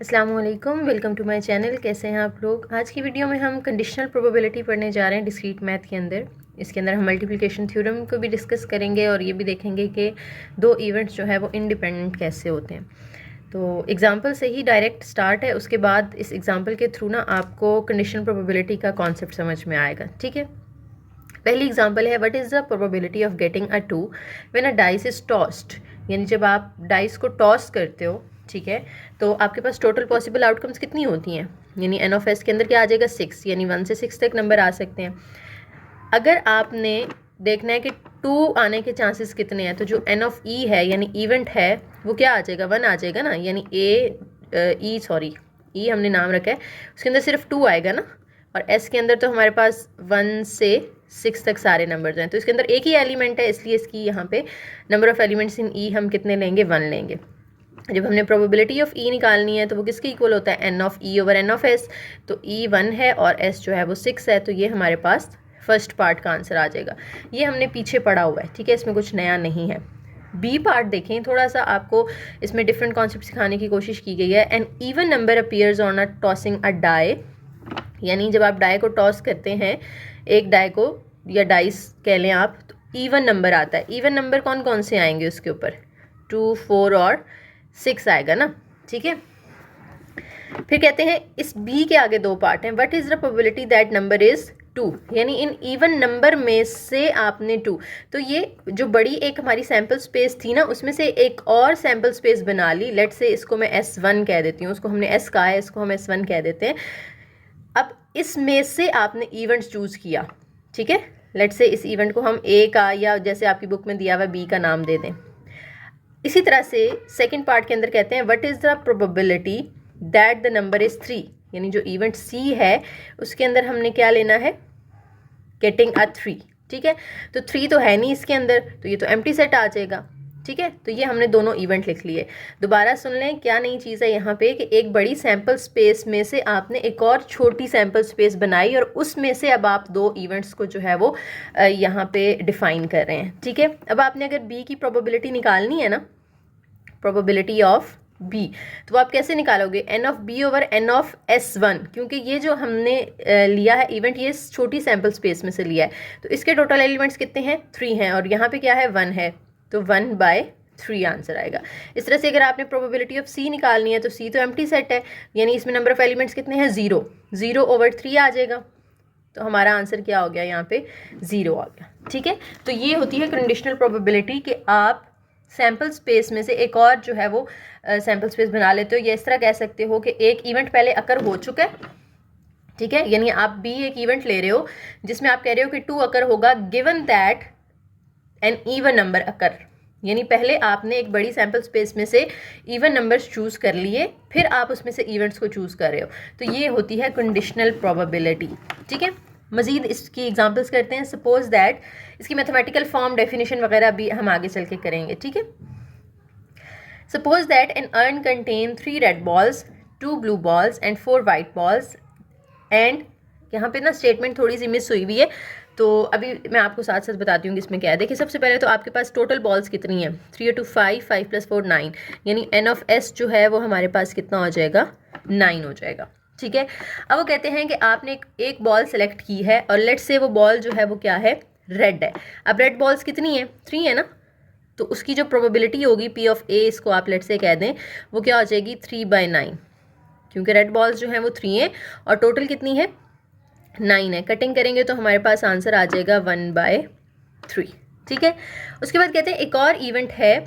अस्सलाम वालेकुम, welcome to my channel. कैसे हैं आप लोग। आज की वीडियो में हम कंडीशनल प्रोबेबिलिटी पढ़ने जा रहे हैं डिस्क्रीट मैथ के अंदर। इसके अंदर हम मल्टीप्लिकेशन थ्योरम को भी डिस्कस करेंगे और ये भी देखेंगे कि दो इवेंट्स जो है वो इंडिपेंडेंट कैसे होते हैं। तो एग्जांपल से ही डायरेक्ट स्टार्ट है, उसके बाद इस एग्जांपल के थ्रू ना आपको कंडीशनल प्रोबेबिलिटी का कॉन्सेप्ट समझ में आएगा। ठीक है, पहली एग्जांपल है what is the probability of getting a 2 when a dice is tossed. यानी जब आप डाइस को टॉस करते हो, ठीक है, तो आपके पास टोटल पॉसिबल आउटकम्स कितनी होती हैं। यानी एन ऑफ एस के अंदर क्या आ जाएगा 6, यानी 1 से 6 तक नंबर आ सकते हैं। अगर आपने देखना है कि 2 आने के चांसेस कितने हैं, तो जो एन ऑफ ई है यानी इवेंट है वो क्या आ जाएगा, 1 आ जाएगा ना। यानी ई हमने नाम रखा है, उसके अंदर सिर्फ 2 आएगा ना। और एस के अंदर तो हमारे पास 1 से 6 तक सारे नंबर्स हैं, तो इसके अंदर एक ही एलिमेंट है, इसलिए इसकी यहाँ पे नंबर ऑफ एलिमेंट्स इन ई हम कितने लेंगे, 1 लेंगे। जब हमने प्रोबेबिलिटी ऑफ ई निकालनी है तो वो किसके इक्वल होता है, N of E over N of S. तो ई 1 है और एस जो है वो 6 है, तो ये हमारे पास फर्स्ट पार्ट का आंसर आ जाएगा। ये हमने पीछे पढ़ा हुआ है, ठीक है, इसमें कुछ नया नहीं है। बी पार्ट देखें, थोड़ा सा आपको इसमें डिफरेंट कॉन्सेप्ट सिखाने की कोशिश की गई है। An even number appears on a tossing a die. यानी जब आप डाई को टॉस करते हैं, एक डाई को या डाइस कह लें आप, तो इवन नंबर आता है। इवन नंबर कौन कौन से आएंगे उसके ऊपर, 2, 4 और 6 आएगा ना, ठीक है। फिर कहते हैं इस बी के आगे 2 पार्ट हैं। What is the probability that number is 2। यानी इन इवन नंबर में से आपने 2, तो ये जो बड़ी एक हमारी सैम्पल स्पेस थी ना, उसमें से एक और सैम्पल स्पेस बना ली। लेट से इसको मैं S1 कह देती हूँ, उसको हमने S कहा है, इसको हम S1 कह देते हैं। अब इसमें से आपने इवेंट चूज किया, ठीक है। लेट से इस इवेंट को हम ए का या जैसे आपकी बुक में दिया हुआ बी का नाम दे दें। इसी तरह से सेकंड पार्ट के अंदर कहते हैं what is the probability that the number is 3। यानी जो इवेंट सी है उसके अंदर हमने क्या लेना है, गेटिंग अ 3, ठीक है। तो 3 तो है नहीं इसके अंदर, तो ये तो एम्प्टी सेट आ जाएगा, ठीक है। तो ये हमने दोनों इवेंट लिख लिए। दोबारा सुन लें क्या नई चीज़ है यहाँ पे, कि एक बड़ी सैम्पल स्पेस में से आपने एक और छोटी सैम्पल स्पेस बनाई और उसमें से अब आप 2 इवेंट्स को जो है वो यहाँ पे डिफाइन कर रहे हैं, ठीक है। अब आपने अगर बी की प्रोबेबिलिटी निकालनी है ना, प्रोबेबिलिटी ऑफ बी, तो आप कैसे निकालोगे, N of B over N of S1। क्योंकि ये जो हमने लिया है इवेंट, ये छोटी सैम्पल स्पेस में से लिया है, तो इसके टोटल एलिमेंट्स कितने हैं, 3 हैं, और यहाँ पे क्या है, 1 है, तो 1/3 आंसर आएगा। इस तरह से अगर आपने प्रोबेबिलिटी ऑफ सी निकालनी है, तो सी तो एम्प्टी सेट है, यानी इसमें नंबर ऑफ एलिमेंट्स कितने हैं, 0, 0/3 आ जाएगा। तो हमारा आंसर क्या हो गया, यहाँ पे 0 आ गया, ठीक है। तो ये होती है कंडीशनल प्रोबेबिलिटी, कि आप सैम्पल स्पेस में से एक और जो है वो सैम्पल स्पेस बना लेते हो। या इस तरह कह सकते हो कि एक इवेंट पहले अकर हो चुका है, ठीक है। यानी आप बी एक इवेंट ले रहे हो जिसमें आप कह रहे हो कि 2 अकर होगा given that an even number occur. यानी पहले आपने एक बड़ी सैम्पल स्पेस में से इवन नंबर्स चूज कर लिए, फिर आप उसमें से इवेंट्स को चूज कर रहे हो, तो ये होती है कंडीशनल प्रोबेबिलिटी, ठीक है। मजीद इसकी एग्जांपल्स करते हैं। सपोज दैट, इसकी मैथमेटिकल फॉर्म, डेफिनेशन वगैरह भी हम आगे चल के करेंगे, ठीक है। Suppose that an urn contain 3 red balls, 2 blue balls and 4 white balls and, यहाँ पे ना स्टेटमेंट थोड़ी सी मिस हुई हुई है, तो अभी मैं आपको साथ साथ बताती हूँ कि इसमें क्या है। देखिए सबसे पहले तो आपके पास टोटल बॉल्स कितनी है, 3 2 5, 5 + 4 9, यानी एन ऑफ एस जो है वो हमारे पास कितना हो जाएगा, 9 हो जाएगा, ठीक है। अब वो कहते हैं कि आपने एक बॉल सेलेक्ट की है और लेट से वो बॉल जो है वो क्या है, रेड है। अब रेड बॉल्स कितनी है, 3 है ना, तो उसकी जो प्रोबेबिलिटी होगी पी ऑफ ए, इसको आप लेट से कह दें, वो क्या हो जाएगी 3/9, क्योंकि रेड बॉल्स जो हैं वो 3 हैं और टोटल कितनी है, 9 है। कटिंग करेंगे तो हमारे पास आंसर आ जाएगा 1/3, ठीक है। उसके बाद कहते हैं एक और इवेंट है,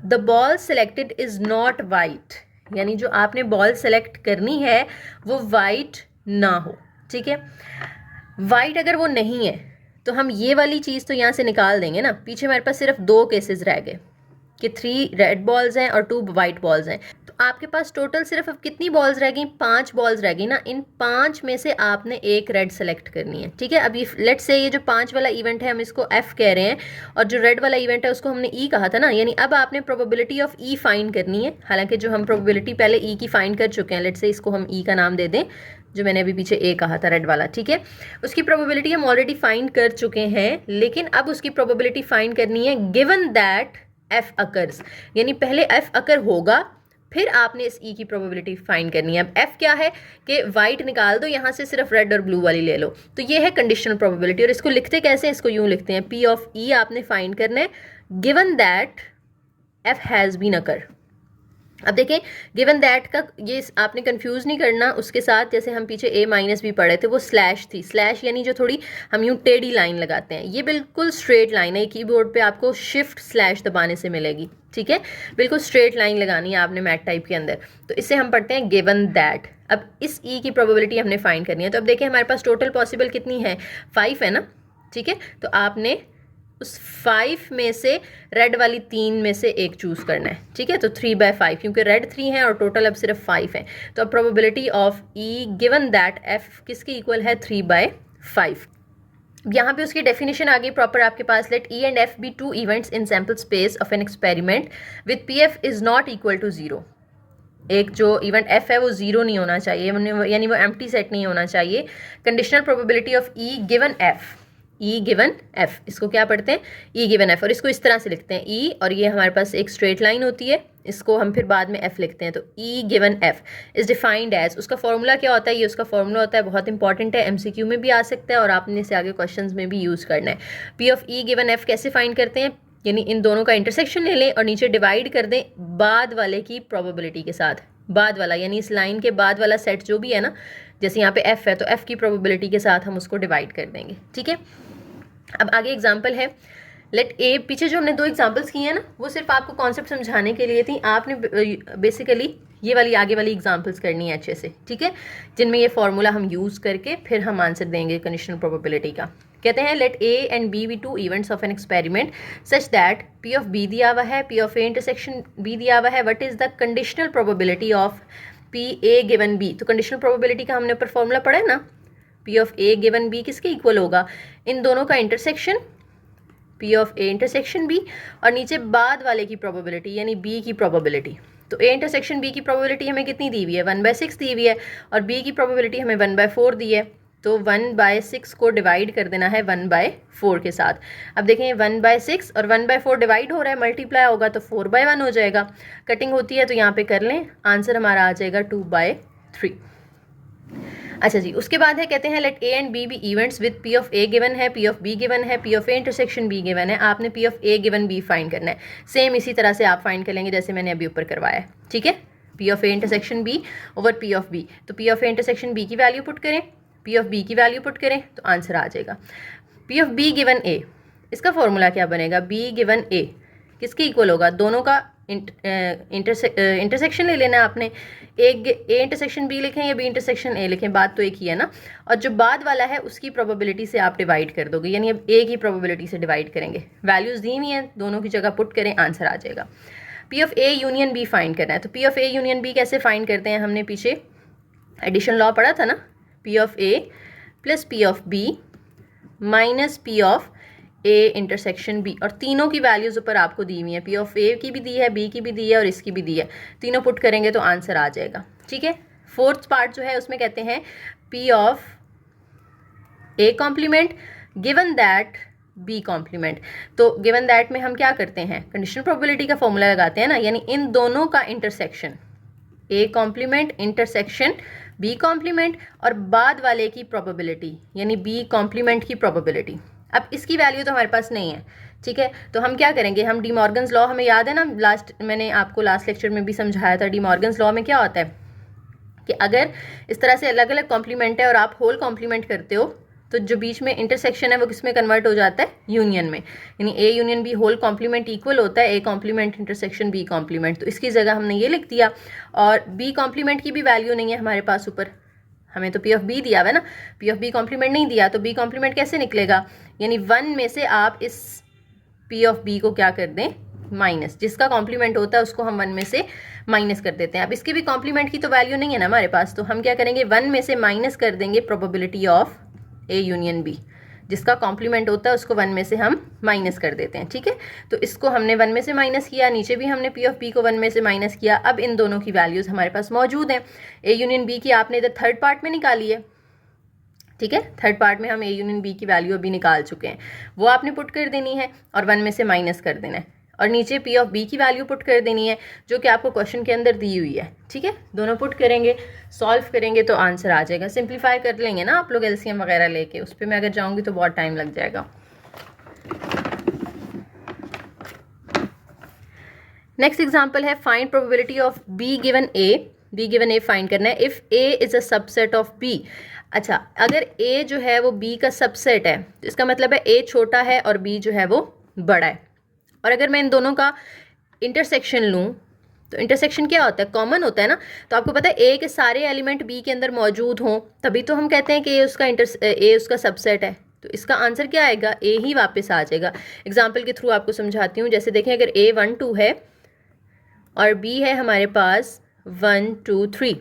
the ball selected is not white. यानी जो आपने बॉल सेलेक्ट करनी है वो वाइट ना हो, ठीक है। वाइट अगर वो नहीं है तो हम ये वाली चीज़ तो यहाँ से निकाल देंगे ना। पीछे हमारे पास सिर्फ 2 केसेस रह गए कि 3 रेड बॉल्स हैं और 2 वाइट बॉल्स हैं, तो आपके पास टोटल सिर्फ अब कितनी बॉल्स रह गई, 5 बॉल्स रह गई ना। इन 5 में से आपने एक रेड सेलेक्ट करनी है, ठीक है। अब ये लेट से ये जो 5 वाला इवेंट है हम इसको एफ कह रहे हैं, और जो रेड वाला इवेंट है उसको हमने ई कहा था ना। यानी अब आपने प्रोबेबिलिटी ऑफ ई फाइंड करनी है, हालांकि जो हम प्रोबेबिलिटी पहले ई की फाइंड कर चुके हैं, लेट से इसको हम ई का नाम दे दें, जो मैंने अभी पीछे ए कहा था, रेड वाला, ठीक है। उसकी प्रोबेबिलिटी हम ऑलरेडी फाइंड कर चुके हैं, लेकिन अब उसकी प्रोबेबिलिटी फाइंड करनी है गिवन दैट एफ अकर्स। यानी पहले एफ अकर होगा, फिर आपने इस ई की प्रोबेबिलिटी फाइंड करनी है। अब एफ क्या है कि वाइट निकाल दो, यहाँ से सिर्फ रेड और ब्लू वाली ले लो, तो ये है कंडीशनल प्रोबेबिलिटी। और इसको लिखते कैसे, इसको यूँ लिखते हैं, पी ऑफ ई आपने फाइंड करना है given that F has been occur. अब देखें गिवन दैट का ये आपने कंफ्यूज नहीं करना उसके साथ, जैसे हम पीछे ए माइनस भी पढ़े थे वो स्लैश थी। स्लैश यानी जो थोड़ी हम यूँ टेढ़ी लाइन लगाते हैं, ये बिल्कुल स्ट्रेट लाइन है, कीबोर्ड पे आपको शिफ्ट स्लैश दबाने से मिलेगी, ठीक है, बिल्कुल स्ट्रेट लाइन लगानी है आपने मैथ टाइप के अंदर। तो इससे हम पढ़ते हैं गिवन दैट। अब इस ई की प्रोबेबिलिटी हमने फाइंड करनी है। तो अब देखें हमारे पास टोटल पॉसिबल कितनी है, 5 है ना, ठीक है। तो आपने उस 5 में से रेड वाली 3 में से एक चूज़ करना है, ठीक है। तो 3/5 क्योंकि रेड 3 है और टोटल अब सिर्फ 5 है। तो अब probability of E given that F किसके इक्वल है, 3/5। यहाँ पे उसकी डेफिनेशन आ गई प्रॉपर आपके पास, let E and F be two events in sample space of an experiment with P F is not equal to 0। एक जो इवेंट एफ है वो 0 नहीं होना चाहिए, यानी वो एम्प्टी सेट नहीं होना चाहिए। Conditional probability of E given F, E given F, इसको क्या पढ़ते हैं, ई गिवन एफ। और इसको इस तरह से लिखते हैं ई, और ये हमारे पास एक स्ट्रेट लाइन होती है, इसको हम फिर बाद में एफ लिखते हैं। तो E given F is defined as, उसका फॉर्मूला क्या होता है, ये उसका फॉर्मूला होता है, बहुत इंपॉर्टेंट है, एमसीक्यू में भी आ सकता है और आपने इसे आगे क्वेश्चंस में भी यूज़ करना है। P of E given F कैसे फाइंड करते हैं, यानी इन दोनों का इंटरसेक्शन ले लें और नीचे डिवाइड कर दें बाद वाले की प्रोबेबिलिटी के साथ। बाद वाला यानी इस लाइन के बाद वाला सेट जो भी है ना, जैसे यहाँ पे एफ है तो एफ की प्रोबेबिलिटी के साथ हम उसको डिवाइड कर देंगे, ठीक है। अब आगे एग्जाम्पल है, लेट ए, पीछे जो हमने 2 एग्जाम्पल्स किए हैं ना वो सिर्फ आपको कॉन्सेप्ट समझाने के लिए थी, आपने बेसिकली ये वाली आगे वाली एग्जाम्पल्स करनी है अच्छे से, ठीक है, जिनमें ये फार्मूला हम यूज़ करके फिर हम आंसर देंगे कंडीशनल प्रोबेबिलिटी का। कहते हैं let A and B be two events of an experiment such that P of B दिया हुआ है, P of A intersection B दिया हुआ है, what is the conditional probability of P A given B. तो कंडीशनल प्रोबेबिलिटी का हमने ऊपर फॉर्मूला पढ़ा है ना, P of A given B किसके इक्वल होगा, इन दोनों का intersection, P of A intersection B, और नीचे बाद वाले की प्रोबेबिलिटी यानी बी की प्रोबेबिलिटी। तो ए इंटरसेक्शन बी की प्रोबेबिलिटी हमें कितनी दी हुई है, 1/6 दी हुई है, और बी की प्रोबेबिलिटी हमें 1/4 दी है। तो 1/6 को डिवाइड कर देना है 1/4 के साथ। अब देखें 1/6 और 1/4 डिवाइड हो रहा है, मल्टीप्लाई होगा तो 4/1 हो जाएगा। कटिंग होती है तो यहाँ पे कर लें, आंसर हमारा आ जाएगा 2/3। अच्छा जी, उसके बाद है कहते हैं let A and B be events with P of A given है, पी ऑफ बी गिवन है, P of A intersection B given है, आपने P of A given B find करना है। सेम इसी तरह से आप फाइंड कर लेंगे जैसे मैंने अभी ऊपर करवाया है, ठीक है। P of A intersection B over P of B, तो P of A intersection B की वैल्यू पुट करें, पी ऑफ बी की वैल्यू पुट करें तो आंसर आ जाएगा। P of B given A, इसका फॉर्मूला क्या बनेगा, बी गिवन ए किसके इक्वल होगा, दोनों का इंटरसेक्शन ले लेना है आपने, एक ए इंटरसेक्शन बी लिखें या बी इंटरसेक्शन ए लिखें, बात तो एक ही है ना। और जो बाद वाला है उसकी प्रोबेबिलिटी से आप डिवाइड कर दोगे, यानी अब ए की प्रोबेबिलिटी से डिवाइड करेंगे, वैल्यूज़ दी हुई हैं, दोनों की जगह पुट करें, आंसर आ जाएगा। P of A union B find करना है, तो P of A union B कैसे फाइंड करते हैं, हमने पीछे एडिशन लॉ पढ़ा था ना, P of A plus P of B minus P of A intersection B, और तीनों की वैल्यूज़ ऊपर आपको दी हुई है, पी ऑफ ए की भी दी है, बी की भी दी है और इसकी भी दी है, तीनों पुट करेंगे तो आंसर आ जाएगा, ठीक है। फोर्थ पार्ट जो है उसमें कहते हैं P of A complement given that B complement. तो गिवन दैट में हम क्या करते हैं, कंडीशनल प्रोबेबिलिटी का फॉर्मूला लगाते हैं ना, यानी इन दोनों का intersection, A complement intersection B complement, और बाद वाले की प्रोबेबिलिटी यानी बी कॉम्प्लीमेंट की प्रोबेबिलिटी। अब इसकी वैल्यू तो हमारे पास नहीं है, ठीक है, तो हम क्या करेंगे, हम डी मॉर्गन्स लॉ हमें याद है ना, मैंने आपको लास्ट लेक्चर में भी समझाया था, डी मॉर्गन्स लॉ में क्या होता है कि अगर इस तरह से अलग अलग कॉम्प्लीमेंट है और आप होल कॉम्प्लीमेंट करते हो तो जो बीच में इंटरसेक्शन है वो किस में कन्वर्ट हो जाता है, यूनियन में, यानी A union B whole complement equal होता है A complement intersection B complement. तो इसकी जगह हमने ये लिख दिया, और बी कॉम्प्लीमेंट की भी वैल्यू नहीं है हमारे पास ऊपर, हमें तो पी ऑफ बी दिया हुआ है ना, पी ऑफ बी कॉम्प्लीमेंट नहीं दिया, तो बी कॉम्प्लीमेंट कैसे निकलेगा, यानी 1 में से आप इस पी ऑफ बी को क्या कर दें, माइनस, जिसका कॉम्प्लीमेंट होता है उसको हम 1 में से माइनस कर देते हैं। अब इसके भी कॉम्प्लीमेंट की तो वैल्यू नहीं है ना हमारे पास, तो हम क्या करेंगे 1 में से माइनस कर देंगे probability of A union B, जिसका कॉम्प्लीमेंट होता है उसको 1 में से हम माइनस कर देते हैं, ठीक है। तो इसको हमने 1 में से माइनस किया, नीचे भी हमने पी ऑफ बी को 1 में से माइनस किया। अब इन दोनों की वैल्यूज़ हमारे पास मौजूद हैं, ए यूनियन बी की आपने इधर थर्ड पार्ट में निकाली है, ठीक है, थर्ड पार्ट में हम ए यूनियन बी की वैल्यू अभी निकाल चुके हैं, वो आपने पुट कर देनी है और 1 में से माइनस कर देना है। और नीचे पी ऑफ बी की वैल्यू पुट कर देनी है जो कि आपको क्वेश्चन के अंदर दी हुई है। ठीक है, दोनों पुट करेंगे, सॉल्व करेंगे तो आंसर आ जाएगा। सिंप्लीफाई कर लेंगे ना आप लोग एलसीएम वगैरह लेके, उस पर मैं अगर जाऊँगी तो बहुत टाइम लग जाएगा। नेक्स्ट एग्जाम्पल है find probability of B given A. B given A find करना है if A is a subset of B. अच्छा, अगर ए जो है वो बी का सबसेट है तो इसका मतलब है ए छोटा है और बी जो है वो बड़ा है। और अगर मैं इन दोनों का इंटरसेक्शन लूँ तो इंटरसेक्शन क्या होता है, कॉमन होता है ना। तो आपको पता है ए के सारे एलिमेंट बी के अंदर मौजूद हों तभी तो हम कहते हैं कि ए उसका सबसेट है। तो इसका आंसर क्या आएगा, ए ही वापस आ जाएगा। एग्जाम्पल के थ्रू आपको समझाती हूँ। जैसे देखें, अगर ए 1 2 है और बी है हमारे पास 1 2 3,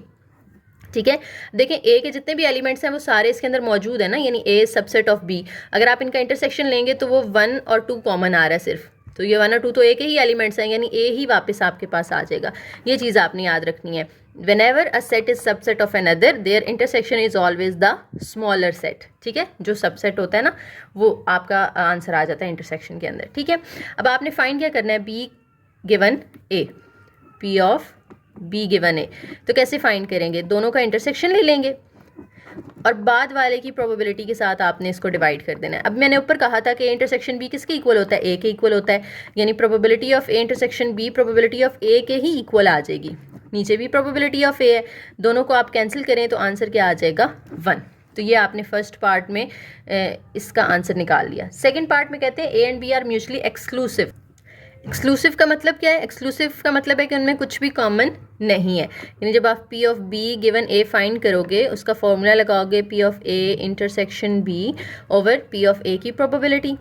ठीक है। देखें ए के जितने भी एलिमेंट्स हैं वो सारे इसके अंदर मौजूद है ना, यानी ए सबसेट ऑफ बी। अगर आप इनका इंटरसेक्शन लेंगे तो वो 1 और 2 कॉमन आ रहा है सिर्फ, तो ये 1 और 2 तो ए के ही एलिमेंट्स हैं, यानी ए ही वापस आपके पास आ जाएगा। ये चीज़ आपने याद रखनी है। Whenever a set is subset of another, their intersection is always the smaller set। ठीक है, जो सबसेट होता है ना वो आपका आंसर आ जाता है इंटरसेक्शन के अंदर। ठीक है, अब आपने फाइंड क्या करना है, B given A, P of B given A. तो कैसे फाइंड करेंगे, दोनों का इंटरसेक्शन ले लेंगे और बाद वाले की प्रोबेबिलिटी के साथ आपने इसको डिवाइड कर देना है। अब मैंने ऊपर कहा था कि ए इंटरसेक्शन बी किसके इक्वल होता है, ए के इक्वल होता है, यानी probability of A intersection B probability of A के ही इक्वल आ जाएगी। नीचे भी प्रोबेबिलिटी ऑफ ए है, दोनों को आप कैंसिल करें तो आंसर क्या आ जाएगा, 1। तो ये आपने फर्स्ट पार्ट में इसका आंसर निकाल लिया। सेकेंड पार्ट में कहते हैं A and B are mutually exclusive. Exclusive का मतलब क्या है, एक्सक्लूसिव का मतलब है कि उनमें कुछ भी कॉमन नहीं है। यानी जब आप P of B given A find करोगे उसका फॉर्मूला लगाओगे P of A intersection B over P of A की प्रोबेबिलिटी।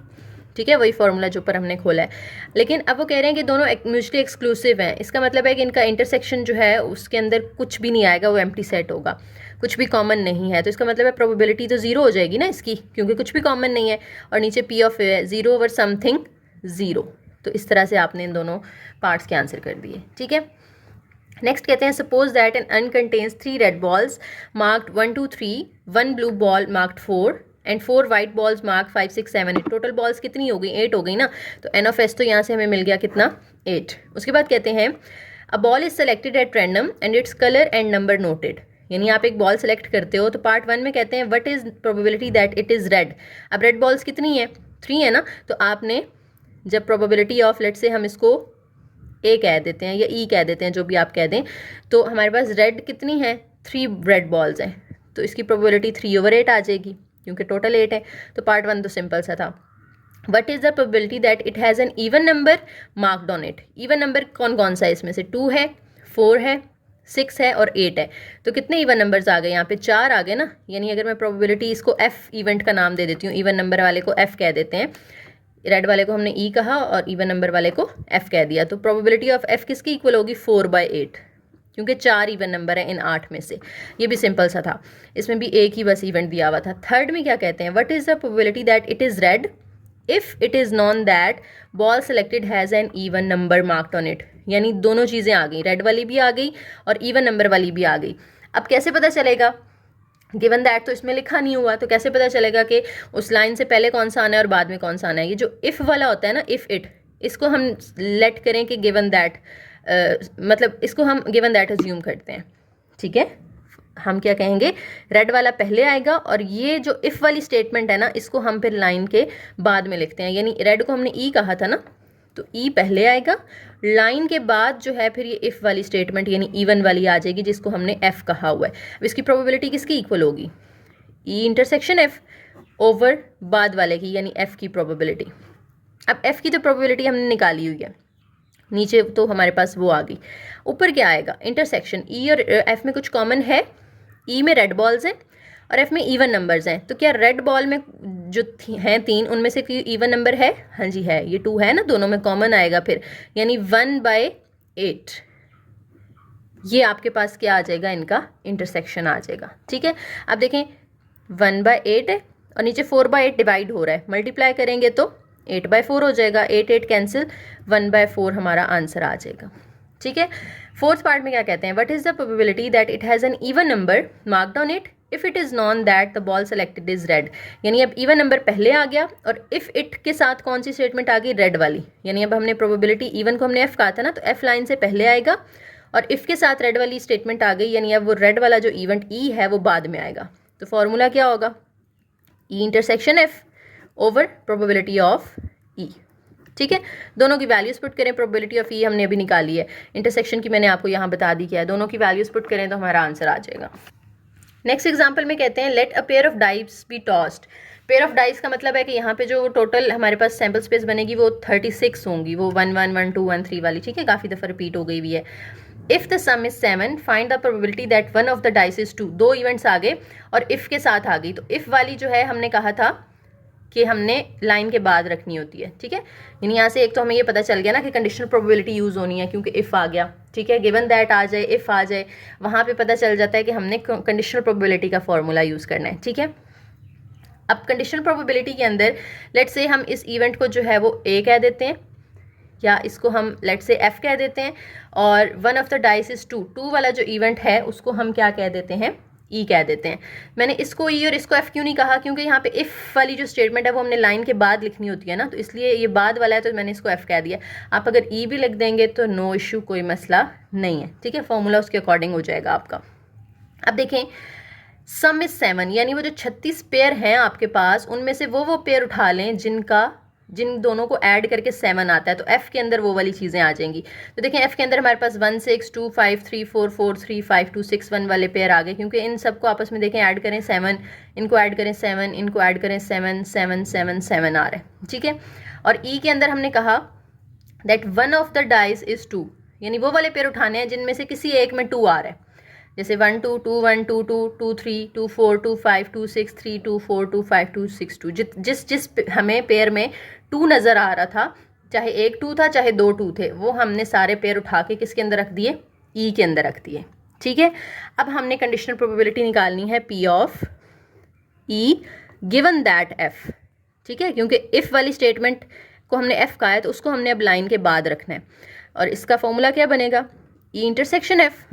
ठीक है, वही फॉर्मूला जो ऊपर हमने खोला है। लेकिन अब वो कह रहे हैं कि दोनों म्यूचुअली एक्सक्लूसिव हैं। इसका मतलब है कि इनका इंटरसेक्शन जो है उसके अंदर कुछ भी नहीं आएगा, वो एम्प्टी सेट होगा, कुछ भी कॉमन नहीं है। तो इसका मतलब है प्रोबेबिलिटी तो 0 हो जाएगी ना इसकी, क्योंकि कुछ भी कॉमन नहीं है। और नीचे पी ऑफ ए है 0 ओवर समथिंग 0। तो इस तरह से आपने इन दोनों पार्ट्स के आंसर कर दिए। ठीक है, नेक्स्ट कहते हैं suppose that an urn contains 3 red balls marked 1 2 3, 1 blue ball marked 4 and 4 white balls mark 5 6 7 8। Total balls कितनी हो गई, 8 हो गई ना। तो एन ऑफ एस तो यहाँ से हमें मिल गया कितना, 8। उसके बाद कहते हैं a ball is selected at random and its colour and number noted. यानी आप एक बॉल सेलेक्ट करते हो तो पार्ट 1 में कहते हैं what is probability that it is red. अब रेड बॉल्स कितनी है, 3 है ना। तो आपने जब प्रोबेबिलिटी ऑफ लेट से हम इसको ए कह देते हैं या ई कह देते हैं, जो भी आप कह दें, तो हमारे पास रेड कितनी है, 3 रेड बॉल्स हैं। तो इसकी प्रोबेबिलिटी 3 ओवर 8 आ जाएगी क्योंकि टोटल 8 है। तो पार्ट 1 तो सिंपल सा था। What is the probability that it has an even number marked on it. Even number कौन कौन सा है इसमें से, 2 है, 4 है, 6 है और 8 है। तो कितने इवन नंबर्स आ गए यहाँ पे, 4 आ गए ना। यानी अगर मैं प्रोबेबिलिटी इसको एफ इवेंट का नाम दे देती हूँ, इवन नंबर वाले को एफ कह देते हैं, रेड वाले को हमने ई कहा और इवन नंबर वाले को एफ कह दिया। तो प्रोबेबिलिटी ऑफ एफ किसकी इक्वल होगी, 4/8, क्योंकि 4 इवन नंबर है इन 8 में से। ये भी सिंपल सा था, इसमें भी एक ही बस इवेंट दिया हुआ था। थर्ड में क्या कहते हैं, what is the probability that it is red if it is non that ball selected has an even number marked on it. यानी दोनों चीज़ें आ गई, रेड वाली भी आ गई और इवन नंबर वाली भी आ गई। अब कैसे पता चलेगा, गिवन दैट तो इसमें लिखा नहीं हुआ, तो कैसे पता चलेगा कि उस लाइन से पहले कौन सा आना है और बाद में कौन सा आना है। ये जो इफ़ वाला होता है ना, इफ़ इट, इसको हम लेट करें कि गिवन दैट, मतलब इसको हम गिवन दैट अज्यूम करते हैं। ठीक है, हम क्या कहेंगे, रेड वाला पहले आएगा और ये जो इफ़ वाली स्टेटमेंट है ना, इसको हम फिर लाइन के बाद में लिखते हैं। यानी रेड को हमने ई कहा था ना, तो ई पहले आएगा, लाइन के बाद जो है फिर ये इफ़ वाली स्टेटमेंट यानी इवन वाली आ जाएगी जिसको हमने एफ कहा हुआ है। अब इसकी प्रोबेबिलिटी किसकी इक्वल होगी, ई इंटरसेक्शन एफ ओवर बाद वाले की यानी एफ की प्रोबेबिलिटी। अब एफ की तो प्रोबेबिलिटी हमने निकाली हुई है, नीचे तो हमारे पास वो आ गई। ऊपर क्या आएगा, इंटरसेक्शन ई और एफ में कुछ कॉमन है, ई में रेड बॉल्स हैं और एफ में इवन नंबर्स हैं। तो क्या रेड बॉल में जो हैं 3 उनमें से कोई इवन नंबर है, हाँ जी है, ये 2 है ना, दोनों में कॉमन आएगा फिर, यानी 1/8 ये आपके पास क्या आ जाएगा, इनका इंटरसेक्शन आ जाएगा। ठीक है, अब देखें 1/8 है और नीचे 4/8 डिवाइड हो रहा है, मल्टीप्लाई करेंगे तो 8/4 हो जाएगा, 8 8 कैंसिल, 1/4 हमारा आंसर आ जाएगा। ठीक है, फोर्थ पार्ट में क्या कहते हैं, what is the probability that it has an even number marked on it if it is non that the ball selected is red, यानी अब इवन नंबर पहले आ गया और इफ़ इट के साथ कौन सी स्टेटमेंट आ गई, रेड वाली। यानी अब हमने प्रोबेबिलिटी इवन को हमने एफ कहा था ना, तो एफ लाइन से पहले आएगा और इफ़ के साथ रेड वाली स्टेटमेंट आ गई, यानी अब वो रेड वाला जो इवेंट ई है वो बाद में आएगा। तो फॉर्मूला क्या होगा, E intersection F over probability of E. ठीक है, दोनों की वैल्यूज पुट करें, प्रोबेबिलिटी ऑफ ई हमने अभी निकाली है, इंटरसेक्शन की मैंने आपको यहाँ बता दी क्या है, दोनों की वैल्यूज पुट करें तो हमारा आंसर आ जाएगा। नेक्स्ट एग्जांपल में कहते हैं let a pair of dice be tossed. Pair of dice का मतलब है कि यहाँ पे जो टोटल हमारे पास सैम्पल स्पेस बनेगी वो 36 होंगी, वो 1 1 1 2 1 3 वाली। ठीक है, काफ़ी दफ़ा रिपीट हो गई हुई है। If the some is 7 find the probability that one of the dice is 2। दो इवेंट्स आ गए और इफ़ के साथ आ गई, तो इफ़ वाली जो है हमने कहा था कि हमने लाइन के बाद रखनी होती है। ठीक है, यानी यहाँ से एक तो हमें ये पता चल गया ना कि कंडीशनल प्रोबेबिलिटी यूज़ होनी है क्योंकि इफ़ आ गया। ठीक है, गिवन दैट आ जाए, इफ़ आ जाए, वहाँ पे पता चल जाता है कि हमने कंडीशनल प्रोबेबिलिटी का फॉर्मूला यूज़ करना है। ठीक है, अब कंडीशनल प्रोबेबिलिटी के अंदर लेट से हम इस इवेंट को जो है वो ए कह देते हैं या इसको हम लेट से एफ कह देते हैं, और one of the dice is 2। 2 वाला जो इवेंट है उसको हम क्या कह देते हैं, ई कह देते हैं। मैंने इसको ई और इसको एफ क्यों नहीं कहा, क्योंकि यहाँ पे इफ़ वाली जो स्टेटमेंट है वो हमने लाइन के बाद लिखनी होती है ना, तो इसलिए ये बाद वाला है तो मैंने इसको एफ कह दिया। आप अगर ई भी लिख देंगे तो नो इशू, कोई मसला नहीं है। ठीक है, फॉर्मूला उसके अकॉर्डिंग हो जाएगा आपका। अब देखें सम इज 7, यानी वो जो 36 पेयर हैं आपके पास उनमें से वो पेयर उठा लें जिन दोनों को ऐड करके 7 आता है, तो एफ़ के अंदर वो वाली चीज़ें आ जाएंगी। तो देखें एफ़ के अंदर हमारे पास 1 6 2 5 3 4 4 3 5 2 6 1 वाले पेयर आ गए, क्योंकि इन सबको आपस में देखें ऐड करें 7, इनको ऐड करें 7, इनको ऐड करें 7 7 7 7 आ रहा है। ठीक है, और ई के अंदर हमने कहा that one of the dice is 2, यानी वो वाले पेयर उठाने हैं जिनमें से किसी एक में 2 आ रहा है, जैसे 1 2 2 1 2 2 2 3 2 4 2 5 2 6 3 2 4 2 5 2 6 2। जिस हमें पेयर में 2 नज़र आ रहा था, चाहे एक 2 था चाहे 2 2 थे, वो हमने सारे पेयर उठा के किसके अंदर रख दिए, ई के अंदर रख दिए। ठीक है, अब हमने कंडीशनल प्रोबेबिलिटी निकालनी है P of E given that F. ठीक है, क्योंकि इफ़ वाली स्टेटमेंट को हमने एफ कहा है तो उसको हमने अब लाइन के बाद रखना है, और इसका फॉर्मूला क्या बनेगा, ई इंटरसेक्शन एफ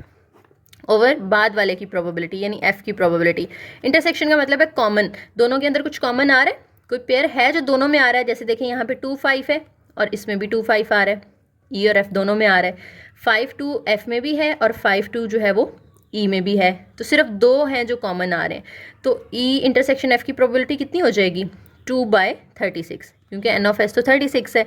ओवर बाद वाले की प्रोबेबिलिटी, यानी एफ की प्रोबेबिलिटी। इंटरसेक्शन का मतलब है कॉमन, दोनों के अंदर कुछ कॉमन आ रहा है, कोई पेयर है जो दोनों में आ रहा है। जैसे देखें यहाँ पे 2 5 है और इसमें भी 2 5 आ रहा है, ई और एफ दोनों में आ रहा है। 5 2 एफ में भी है और 5 2 जो है वो ई में भी है, तो सिर्फ 2 हैं जो कॉमन आ रहे हैं। तो ई इंटरसेक्शन एफ की प्रोबेबिलिटी कितनी हो जाएगी, 2/36, क्योंकि एन ऑफ एस तो 36 है।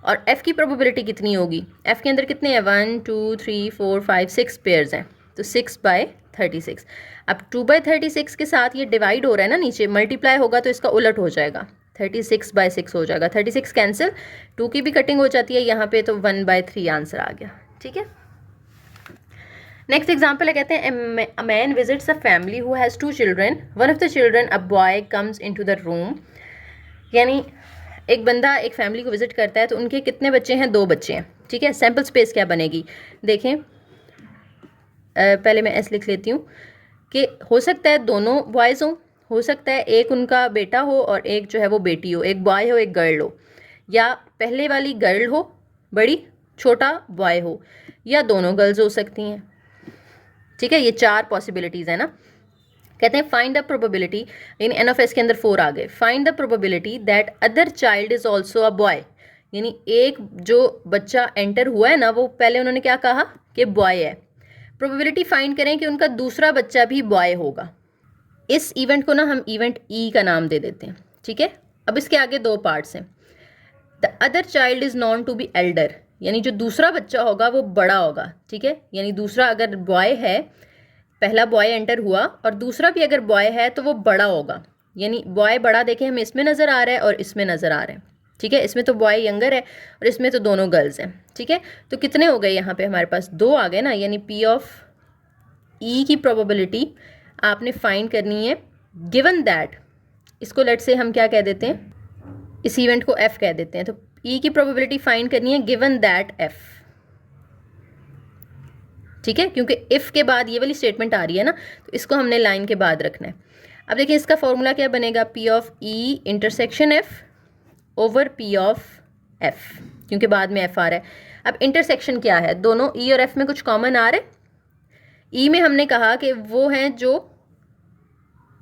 और एफ की प्रोबेबिलिटी कितनी होगी, एफ के अंदर कितने हैं, 1 2 3 4 5 6 पेयर्स हैं, तो 6/36। अब 2/36 के साथ ये डिवाइड हो रहा है ना, नीचे मल्टीप्लाई होगा तो इसका उलट हो जाएगा, 36/6 हो जाएगा। 36 कैंसिल, 2 की भी कटिंग हो जाती है यहाँ पे, तो 1/3 आंसर आ गया। ठीक है, नेक्स्ट एग्जाम्पल है, कहते हैं a man visits a family who has 2 children, one of the children a boy comes into the room. यानी एक बंदा एक फैमिली को विजिट करता है तो उनके कितने बच्चे हैं, 2 बच्चे हैं। ठीक है, सैम्पल स्पेस क्या बनेगी, देखें पहले मैं एस लिख लेती हूँ कि हो सकता है दोनों बॉयज़ हो सकता है एक उनका बेटा हो और एक जो है वो बेटी हो, एक बॉय हो एक गर्ल हो, या पहले वाली गर्ल हो बड़ी, छोटा बॉय हो, या दोनों गर्ल्स हो सकती हैं। ठीक है, ये 4 पॉसिबिलिटीज़ है ना। कहते हैं find the probability, in an of S के अंदर 4 आ गए, find the probability that other child is also a boy. यानी एक जो बच्चा एंटर हुआ है ना, वो पहले उन्होंने क्या कहा कि बॉय है, प्रोबेबिलिटी फाइंड करें कि उनका दूसरा बच्चा भी बॉय होगा। इस इवेंट को ना हम इवेंट ई का नाम दे देते हैं। ठीक है, अब इसके आगे 2 पार्ट्स हैं। The other child is known to be elder, यानी जो दूसरा बच्चा होगा वो बड़ा होगा। ठीक है, यानी दूसरा अगर बॉय है, पहला बॉय एंटर हुआ और दूसरा भी अगर बॉय है तो वो बड़ा होगा, यानी बॉय बड़ा देखें हमें इसमें नज़र आ रहा है और इसमें नज़र आ रहा है। ठीक है, इसमें तो बॉय यंगर है और इसमें तो दोनों गर्ल्स हैं। ठीक है, तो कितने हो गए यहाँ पे हमारे पास, 2 आ गए ना, यानी पी ऑफ ई की प्रोबेबिलिटी आपने फाइंड करनी है गिवन दैट, इसको लेट से हम क्या कह देते हैं, इस इवेंट को एफ कह देते हैं। तो ई की प्रोबेबिलिटी फाइंड करनी है गिवन दैट एफ। ठीक है, क्योंकि इफ़ के बाद ये वाली स्टेटमेंट आ रही है ना, तो इसको हमने लाइन के बाद रखना है। अब देखिए इसका फॉर्मूला क्या बनेगा, P of E intersection F over P of F, क्योंकि बाद में एफ आ रहा है। अब इंटरसेक्शन क्या है, दोनों ई और एफ में कुछ कॉमन आ रहा है। ई में हमने कहा कि वो हैं जो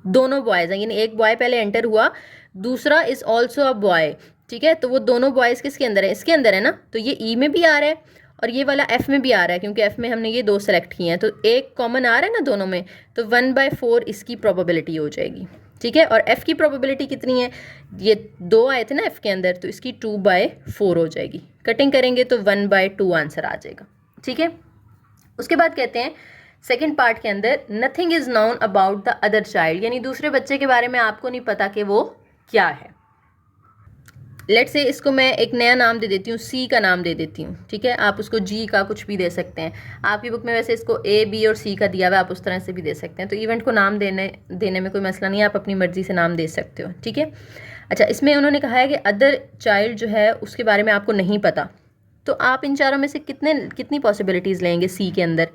दोनों बॉयज़ हैं, यानी एक बॉय पहले एंटर हुआ, दूसरा इज़ ऑल्सो अ बॉय, ठीक है। तो वो दोनों बॉयज़ किसके अंदर है, इसके अंदर है ना, तो ये ई में भी आ रहा है और ये वाला एफ में भी आ रहा है, क्योंकि एफ में हमने ये दो सेलेक्ट किए हैं, तो एक कॉमन आ रहा है ना दोनों में, तो 1/4 इसकी प्रोबेबिलिटी हो जाएगी, ठीक है। और एफ की प्रोबेबिलिटी कितनी है, ये दो आए थे ना एफ के अंदर, तो इसकी 2/4 हो जाएगी। कटिंग करेंगे तो 1/2 आंसर आ जाएगा, ठीक है। उसके बाद कहते हैं सेकेंड पार्ट के अंदर, nothing is known about the other child, यानी दूसरे बच्चे के बारे में आपको नहीं पता कि वो क्या है। लेट से इसको मैं एक नया नाम दे देती हूँ, सी का नाम दे देती हूँ, ठीक है। आप उसको जी का कुछ भी दे सकते हैं, आपकी बुक में वैसे इसको ए बी और सी का दिया हुआ है, आप उस तरह से भी दे सकते हैं। तो इवेंट को नाम देने में कोई मसला नहीं है, आप अपनी मर्जी से नाम दे सकते हो, ठीक है। अच्छा, इसमें उन्होंने कहा है कि अदर चाइल्ड जो है उसके बारे में आपको नहीं पता, तो आप इन चारों में से कितनी पॉसिबिलिटीज़ लेंगे सी के अंदर।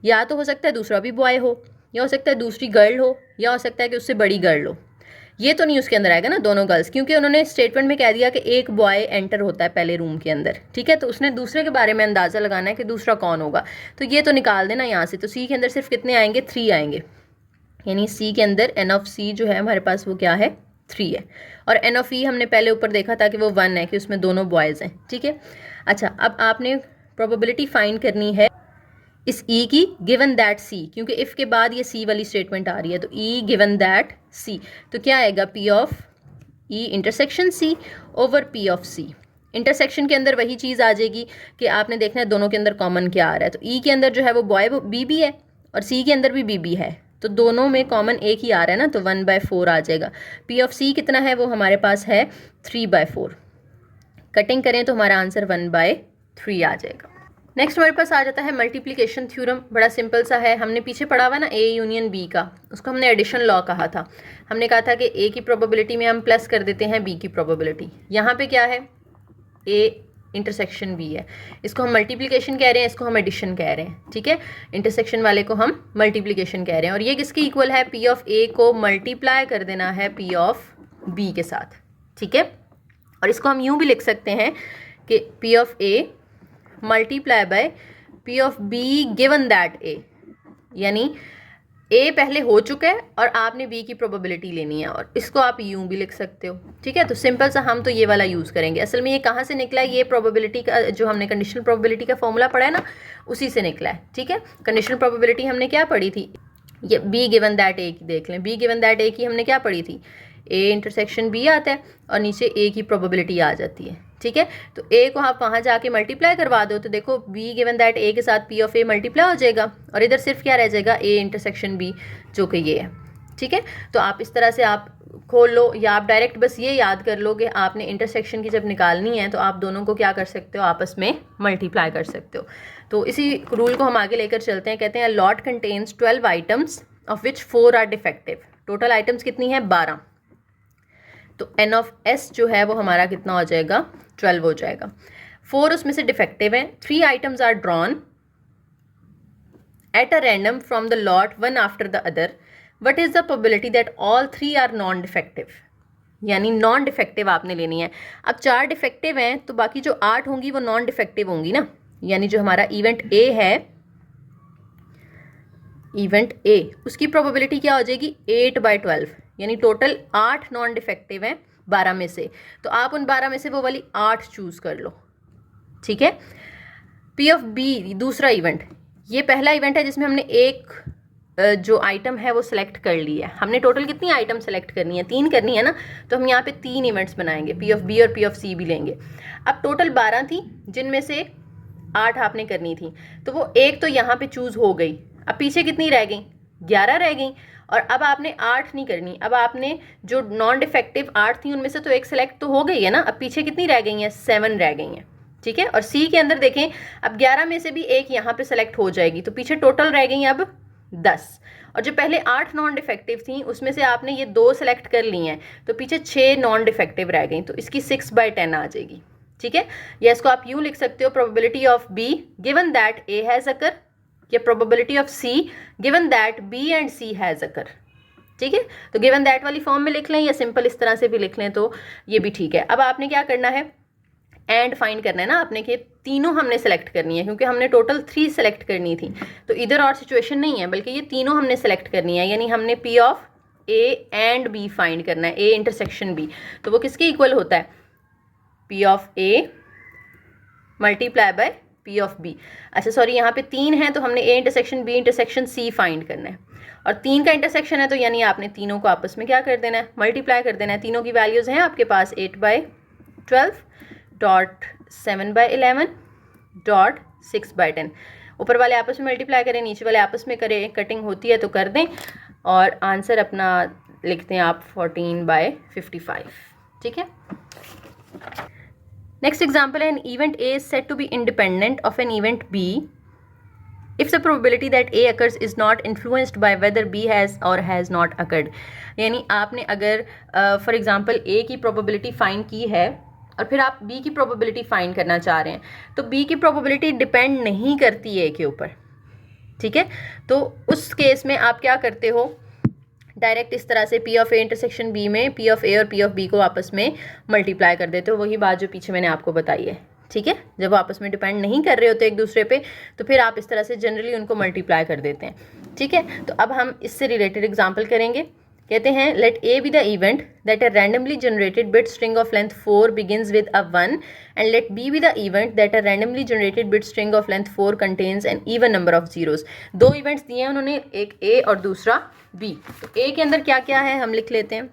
या तो हो सकता है दूसरा भी बॉय हो, या हो सकता है दूसरी गर्ल हो, या हो सकता है कि उससे बड़ी गर्ल हो। ये तो नहीं उसके अंदर आएगा ना दोनों गर्ल्स, क्योंकि उन्होंने स्टेटमेंट में कह दिया कि एक बॉय एंटर होता है पहले रूम के अंदर, ठीक है। तो उसने दूसरे के बारे में अंदाज़ा लगाना है कि दूसरा कौन होगा, तो ये तो निकाल देना यहाँ से। तो सी के अंदर सिर्फ कितने आएंगे, 3 आएंगे, यानी सी के अंदर एन ऑफ सी जो है हमारे पास वो क्या है, 3 है। और एन ऑफ ई हमने पहले ऊपर देखा था कि वो 1 है, कि उसमें दोनों बॉयज़ हैं, ठीक है। अच्छा, अब आपने प्रोबेबिलिटी फाइंड करनी है इस ई की गिवन दैट सी, क्योंकि इफ़ के बाद ये सी वाली स्टेटमेंट आ रही है, तो ई गिवन दैट सी, तो क्या आएगा, P of E intersection C over P of C. Intersection के अंदर वही चीज़ आ जाएगी कि आपने देखना है दोनों के अंदर कॉमन क्या आ रहा है। तो ई के अंदर जो है वो बॉय बी बी है, और सी के अंदर भी बी बी है, तो दोनों में कॉमन एक ही आ रहा है ना, तो 1/4 आ जाएगा। पी ऑफ सी कितना है, वो हमारे पास है 3/4। कटिंग करें तो हमारा आंसर 1/3 आ जाएगा। नेक्स्ट हमारे पास आ जाता है मल्टीप्लिकेशन थ्योरम। बड़ा सिंपल सा है, हमने पीछे पढ़ा हुआ ना ए यूनियन बी का, उसको हमने एडिशन लॉ कहा था। हमने कहा था कि ए की प्रोबेबिलिटी में हम प्लस कर देते हैं बी की प्रोबेबिलिटी। यहाँ पे क्या है, ए इंटरसेक्शन बी है, इसको हम मल्टीप्लिकेशन कह रहे हैं, इसको हम एडिशन कह रहे हैं, ठीक है। इंटरसेक्शन वाले को हम मल्टीप्लिकेशन कह रहे हैं, और ये किसके इक्वल है, पी ऑफ ए को मल्टीप्लाई कर देना है पी ऑफ बी के साथ, ठीक है। और इसको हम यूँ भी लिख सकते हैं कि P of A multiply by P of B given that A, यानी ए पहले हो चुका है और आपने बी की प्रोबेबिलिटी लेनी है, और इसको आप यूं भी लिख सकते हो, ठीक है। तो सिंपल सा हम तो ये वाला यूज़ करेंगे। असल में ये कहाँ से निकला है, ये प्रोबेबिलिटी का जो हमने कंडीशनल प्रोबेबिलिटी का फॉर्मूला पढ़ा है ना, उसी से निकला है, ठीक है। कंडीशनल प्रोबेबिलिटी हमने क्या पढ़ी थी, ये बी गिवन दैट ए की देख लें। बी गिवन दैट ए की हमने क्या पढ़ी थी, ए इंटरसेक्शन बी आता है और नीचे ए की प्रोबेबिलिटी आ जाती है, ठीक है। तो ए को आप वहाँ जाके मल्टीप्लाई करवा दो, तो देखो बी गिवन दैट ए के साथ पी ऑफ ए मल्टीप्लाई हो जाएगा, और इधर सिर्फ क्या रह जाएगा, ए इंटरसेक्शन बी, जो कि ये है, ठीक है। तो आप इस तरह से आप खोल लो, या आप डायरेक्ट बस ये याद कर लो कि आपने इंटरसेक्शन की जब निकालनी है तो आप दोनों को क्या कर सकते हो, आपस में मल्टीप्लाई कर सकते हो। तो इसी रूल को हम आगे लेकर चलते हैं। कहते हैं lot contains 12 items of which 4 are defective. Total items कितनी है, 12। तो एन ऑफ एस जो है वो हमारा कितना हो जाएगा, 12 हो जाएगा। 4 उसमें से डिफेक्टिव हैं। 3 items are drawn at a random from the lot one after the other, what is the probability that all 3 are non defective, यानी नॉन डिफेक्टिव आपने लेनी है। अब 4 डिफेक्टिव हैं तो बाकी जो 8 होंगी वो नॉन डिफेक्टिव होंगी ना, यानी जो हमारा इवेंट ए है, इवेंट ए, उसकी प्रोबेबिलिटी क्या हो जाएगी, 8/12, यानी टोटल 8 नॉन डिफेक्टिव हैं 12 में से। तो आप उन 12 में से वो वाली 8 चूज़ कर लो, ठीक है। पी ऑफ बी दूसरा इवेंट, ये पहला इवेंट है जिसमें हमने एक जो आइटम है वो सिलेक्ट कर ली है। हमने टोटल कितनी आइटम सेलेक्ट करनी है, 3 करनी है ना, तो हम यहाँ पे 3 इवेंट्स बनाएंगे, पी ऑफ बी और पी ऑफ सी भी लेंगे। अब टोटल 12 थी, जिनमें से 8 आपने करनी थी, तो वो एक तो यहाँ पे चूज़ हो गई। अब पीछे कितनी रह गई, 11 रह गई, और अब आपने 8 नहीं करनी, अब आपने जो नॉन डिफेक्टिव 8 थी उनमें से तो एक सेलेक्ट तो हो गई है ना, अब पीछे कितनी रह गई हैं, 7 रह गई हैं, ठीक है। और सी के अंदर देखें, अब 11 में से भी एक यहाँ पे सेलेक्ट हो जाएगी, तो पीछे टोटल रह गई अब 10, और जो पहले 8 नॉन डिफेक्टिव थी उसमें से आपने ये 2 सेलेक्ट कर ली हैं, तो पीछे 6 नॉन डिफेक्टिव रह गई, तो इसकी 6/10 आ जाएगी, ठीक है। या इसको आप यूँ लिख सकते हो, probability of B given that A has occur, या probability of C given that B and C has occur, ठीक है। तो गिवन दैट वाली फॉर्म में लिख लें या सिंपल इस तरह से भी लिख लें, तो ये भी ठीक है। अब आपने क्या करना है, एंड फाइंड करना है ना आपने, कि तीनों हमने सेलेक्ट करनी है, क्योंकि हमने टोटल 3 सेलेक्ट करनी थी, तो इधर और सिचुएशन नहीं है, बल्कि ये तीनों हमने सेलेक्ट करनी है। यानी हमने P of A and B find करना है, ए इंटरसेक्शन बी, तो वो किसके इक्वल होता है, P of A multiply by P of B. अच्छा सॉरी, यहाँ पे 3 है तो हमने A intersection B intersection C find करना है, और 3 का इंटरसेक्शन है तो यानी आपने तीनों को आपस में क्या कर देना है, मल्टीप्लाई कर देना है। तीनों की वैल्यूज़ हैं आपके पास 8/12 डॉट 7/11 डॉट 6/10। ऊपर वाले आपस में मल्टीप्लाई करें, नीचे वाले आपस में करें, कटिंग होती है तो कर दें, और आंसर अपना लिखते हैं आप 14/55। ठीक है। नेक्स्ट एग्जाम्पल है, an event A is said to be independent of an event B if the probability that A occurs is not influenced by whether B has or has not occurred। यानी आपने अगर for example A की probability find की है और फिर आप B की प्रोबेबिलिटी फाइंड करना चाह रहे हैं, तो B की प्रोबेबिलिटी डिपेंड नहीं करती है A के ऊपर, ठीक है। तो उस केस में आप क्या करते हो, डायरेक्ट इस तरह से P of A intersection B में P ऑफ A और P ऑफ B को आपस में मल्टीप्लाई कर देते हो, वही बात जो पीछे मैंने आपको बताई है, ठीक है। जब वो आपस में डिपेंड नहीं कर रहे होते एक दूसरे पे, तो फिर आप इस तरह से जनरली उनको मल्टीप्लाई कर देते हैं, ठीक है। तो अब हम इससे रिलेटेड एग्जांपल करेंगे। कहते हैं let A be the event that a randomly generated bit string of length 4 begins with a 1 and let B be the event that a randomly generated bit string of length 4 contains an even number of zeros. दो events दिए हैं उन्होंने, एक ए और दूसरा B. तो ए के अंदर क्या क्या है हम लिख लेते हैं।